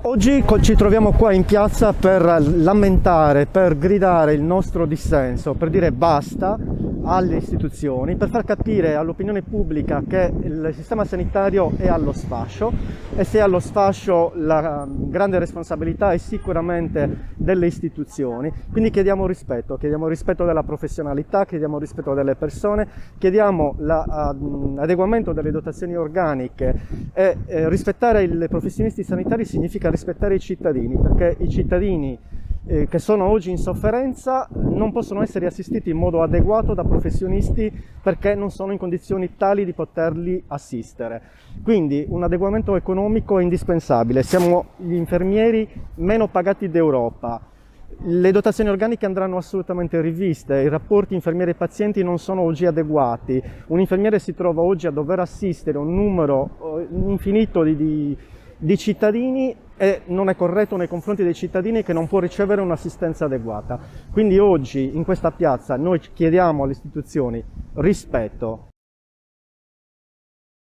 Oggi ci troviamo qua in piazza per lamentare, per gridare il nostro dissenso, per dire basta alle istituzioni, per far capire all'opinione pubblica che il sistema sanitario è allo sfascio, e se è allo sfascio la grande responsabilità è sicuramente delle istituzioni. Quindi chiediamo rispetto della professionalità, chiediamo rispetto delle persone, chiediamo l'adeguamento delle dotazioni organiche e rispettare i professionisti sanitari significa rispettare i cittadini, perché i cittadini che sono oggi in sofferenza non possono essere assistiti in modo adeguato da professionisti perché non sono in condizioni tali di poterli assistere. Quindi un adeguamento economico è indispensabile. Siamo gli infermieri meno pagati d'Europa. Le dotazioni organiche andranno assolutamente riviste, i rapporti infermieri-pazienti non sono oggi adeguati. Un infermiere si trova oggi a dover assistere un numero infinito di cittadini e non è corretto nei confronti dei cittadini che non può ricevere un'assistenza adeguata. Quindi oggi in questa piazza noi chiediamo alle istituzioni rispetto,